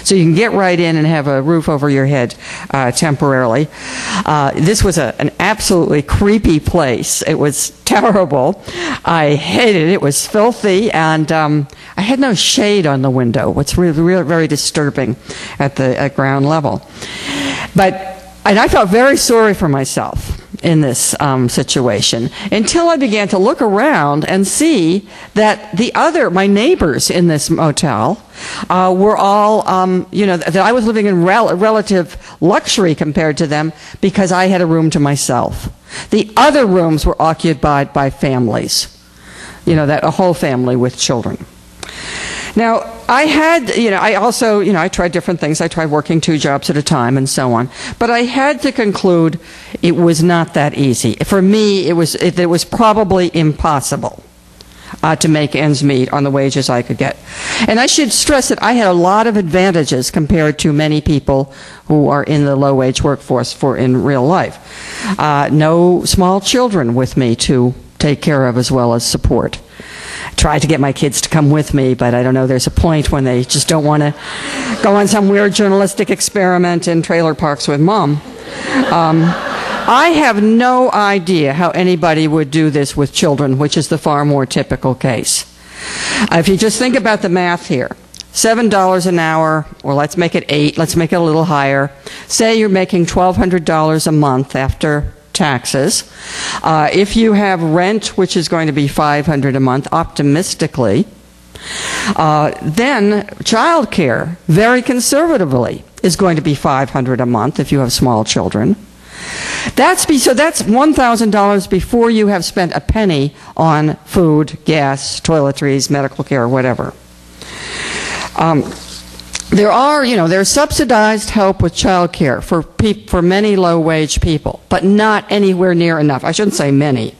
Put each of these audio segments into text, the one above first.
so you can get right in and have a roof over your head temporarily. This was an absolutely creepy place. It was terrible. I hated it. It was filthy, and I had no shade on the window. What's really very disturbing at ground level. And I felt very sorry for myself in this situation until I began to look around and see that my neighbors in this motel were all, that I was living in relative luxury compared to them because I had a room to myself. The other rooms were occupied by families, a whole family with children. Now, I tried different things. I tried working 2 jobs at a time and so on. But I had to conclude it was not that easy. For me, it was probably impossible to make ends meet on the wages I could get. And I should stress that I had a lot of advantages compared to many people who are in the low-wage workforce in real life. No small children with me to take care of as well as support. Tried to get my kids to come with me, but I don't know, there's a point when they just don't want to go on some weird journalistic experiment in trailer parks with mom. I have no idea how anybody would do this with children, which is the far more typical case. If you just think about the math here, $7 an hour, or let's make it $8, let's make it a little higher. Say you're making $1,200 a month after taxes. If you have rent, which is going to be $500 a month, optimistically, then child care, very conservatively, is going to be $500 a month if you have small children. So that's $1,000 before you have spent a penny on food, gas, toiletries, medical care, whatever. There's subsidized help with child care for many low-wage people, but not anywhere near enough. I shouldn't say many.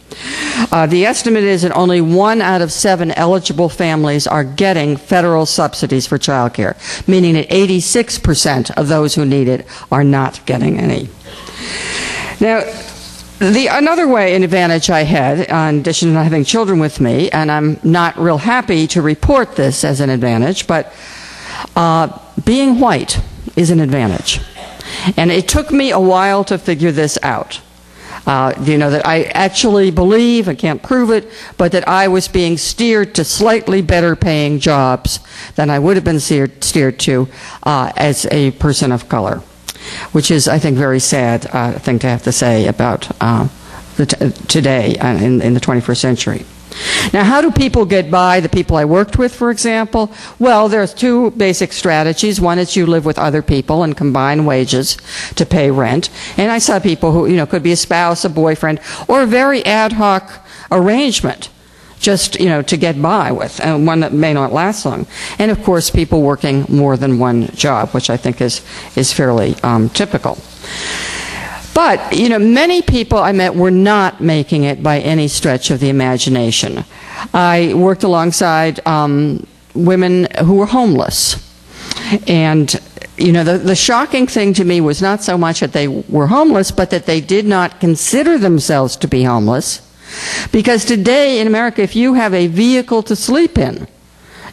The estimate is that only 1 out of 7 eligible families are getting federal subsidies for child care, meaning that 86% of those who need it are not getting any. Now, another advantage I had, in addition to not having children with me, and I'm not real happy to report this as an advantage, but being white is an advantage. And it took me a while to figure this out. That I actually believe, I can't prove it, but that I was being steered to slightly better paying jobs than I would have been steered to as a person of color, which is, I think, very sad thing to have to say about today in the 21st century. Now, how do people get by, the people I worked with, for example? Well, there's 2 basic strategies. One is you live with other people and combine wages to pay rent. And I saw people who, could be a spouse, a boyfriend, or a very ad hoc arrangement just, to get by with, and one that may not last long. And, of course, people working more than one job, which I think is fairly typical. But, many people I met were not making it by any stretch of the imagination. I worked alongside women who were homeless. And, the shocking thing to me was not so much that they were homeless, but that they did not consider themselves to be homeless. Because today in America, if you have a vehicle to sleep in,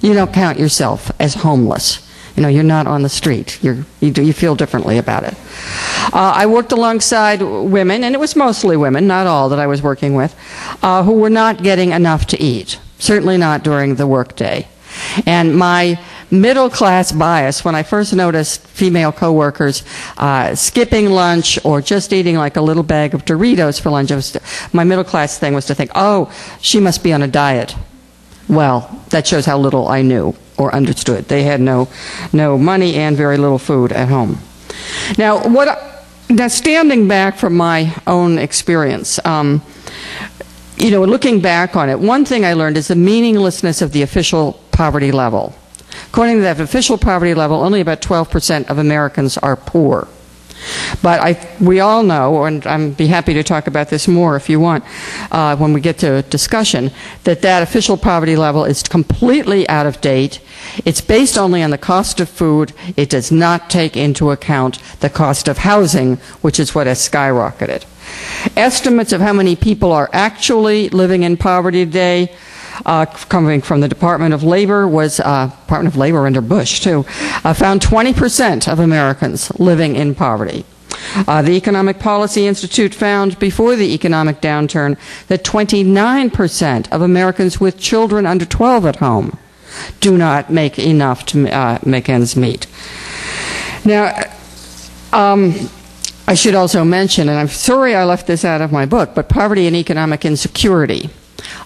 you don't count yourself as homeless. You're not on the street. You feel differently about it. I worked alongside women, and it was mostly women, not all that I was working with, who were not getting enough to eat, certainly not during the workday. And my middle-class bias, when I first noticed female coworkers skipping lunch or just eating like a little bag of Doritos for lunch, my middle-class thing was to think, oh, she must be on a diet. Well, that shows how little I knew or understood. They had no money and very little food at home. Now, standing back from my own experience, looking back on it, one thing I learned is the meaninglessness of the official poverty level. According to that official poverty level, only about 12% of Americans are poor. But we all know, and I'd be happy to talk about this more if you want when we get to discussion, that official poverty level is completely out of date. It's based only on the cost of food. It does not take into account the cost of housing, which is what has skyrocketed. Estimates of how many people are actually living in poverty today coming from the Department of Labor was, Department of Labor under Bush too, found 20% of Americans living in poverty. The Economic Policy Institute found before the economic downturn that 29% of Americans with children under 12 at home do not make enough to make ends meet. Now, I should also mention, and I'm sorry I left this out of my book, but poverty and economic insecurity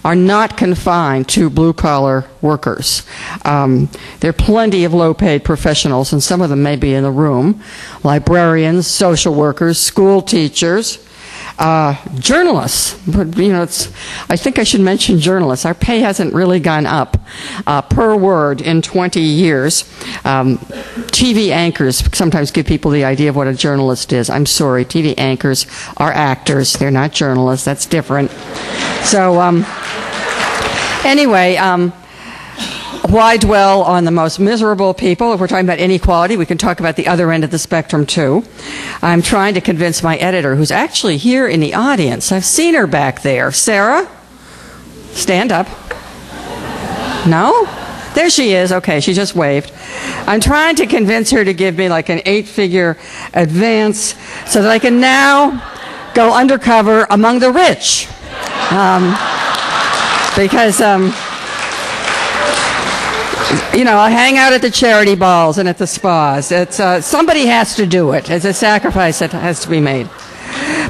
are not confined to blue-collar workers. There are plenty of low-paid professionals, and some of them may be in the room: librarians, social workers, school teachers, journalists. But, you know, I think I should mention journalists. Our pay hasn't really gone up per word in 20 years. TV anchors sometimes give people the idea of what a journalist is. I'm sorry, TV anchors are actors. They're not journalists. That's different. So anyway, why dwell on the most miserable people? If we're talking about inequality, we can talk about the other end of the spectrum too. I'm trying to convince my editor, who's actually here in the audience. I've seen her back there. Sarah, stand up. No? There she is. Okay, she just waved. I'm trying to convince her to give me like an 8-figure advance so that I can now go undercover among the rich. Because, you know, I hang out at the charity balls and at the spas. It's, somebody has to do it. It's a sacrifice that has to be made.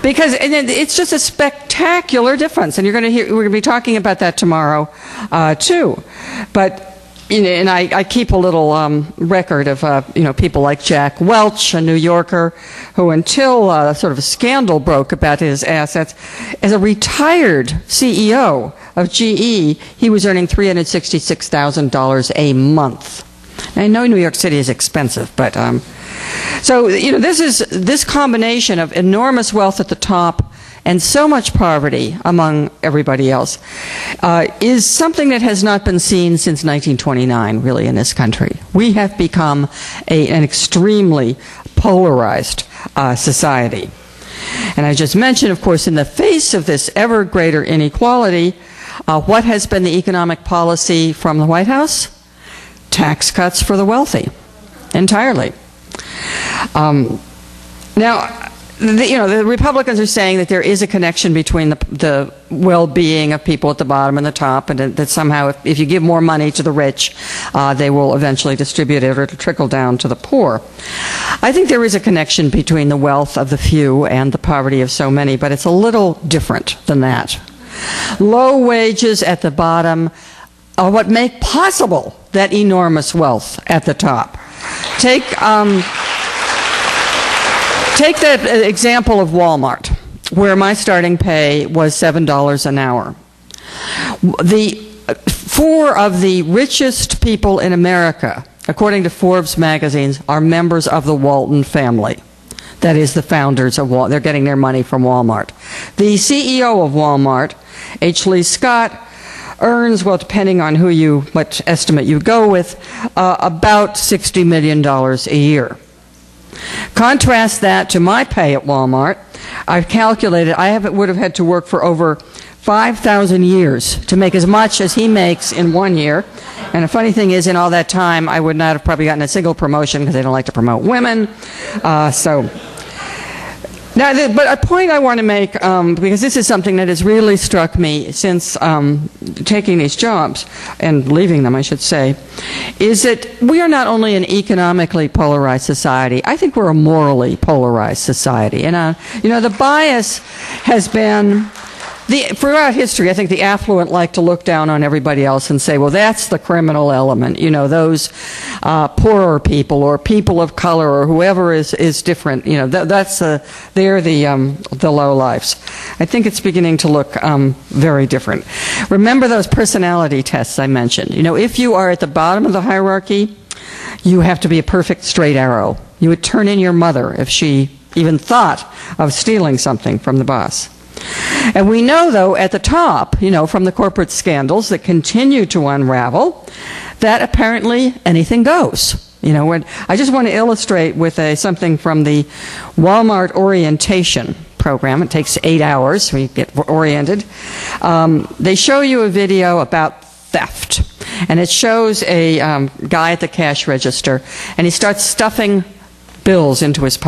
Because it's just a spectacular difference. And you're going to hear, we're going to be talking about that tomorrow, too. But, you know, and I keep a little record of, you know, people like Jack Welch, a New Yorker, who until sort of a scandal broke about his assets, as a retired CEO of GE, he was earning $366,000 a month. Now, I know New York City is expensive, but so, you know, this combination of enormous wealth at the top and so much poverty among everybody else is something that has not been seen since 1929, really, in this country. We have become an extremely polarized society. And I just mentioned, of course, in the face of this ever greater inequality, what has been the economic policy from the White House? Tax cuts for the wealthy, entirely. Now, you know, the Republicans are saying that there is a connection between the well-being of people at the bottom and the top, and that somehow if you give more money to the rich, they will eventually distribute it or it'll trickle down to the poor. I think there is a connection between the wealth of the few and the poverty of so many, but it's a little different than that. Low wages at the bottom are what make possible that enormous wealth at the top. Take that example of Walmart, where my starting pay was $7 an hour. Four of the richest people in America, according to Forbes magazines, are members of the Walton family. That is, the founders of Walmart. They're getting their money from Walmart. The CEO of Walmart, H. Lee Scott, earns, well, depending on what estimate you go with, about $60 million a year. Contrast that to my pay at Walmart. I've calculated I would have had to work for over 5,000 years to make as much as he makes in 1 year. And the funny thing is, in all that time, I would not have probably gotten a single promotion because they don't like to promote women. Now, but a point I want to make, because this is something that has really struck me since taking these jobs, and leaving them, I should say, is that we are not only an economically polarized society, I think we're a morally polarized society. And, you know, the bias has been, throughout history, I think the affluent like to look down on everybody else and say, well, that's the criminal element, you know, those poorer people or people of color or whoever is different, you know, they're the low lives. I think it's beginning to look very different. Remember those personality tests I mentioned. You know, if you are at the bottom of the hierarchy, you have to be a perfect straight arrow. You would turn in your mother if she even thought of stealing something from the boss. And we know, though, at the top, you know, from the corporate scandals that continue to unravel, that apparently anything goes. You know, I just want to illustrate with something from the Walmart orientation program. It takes 8 hours. We get oriented. They show you a video about theft. And it shows a guy at the cash register, and he starts stuffing bills into his pocket.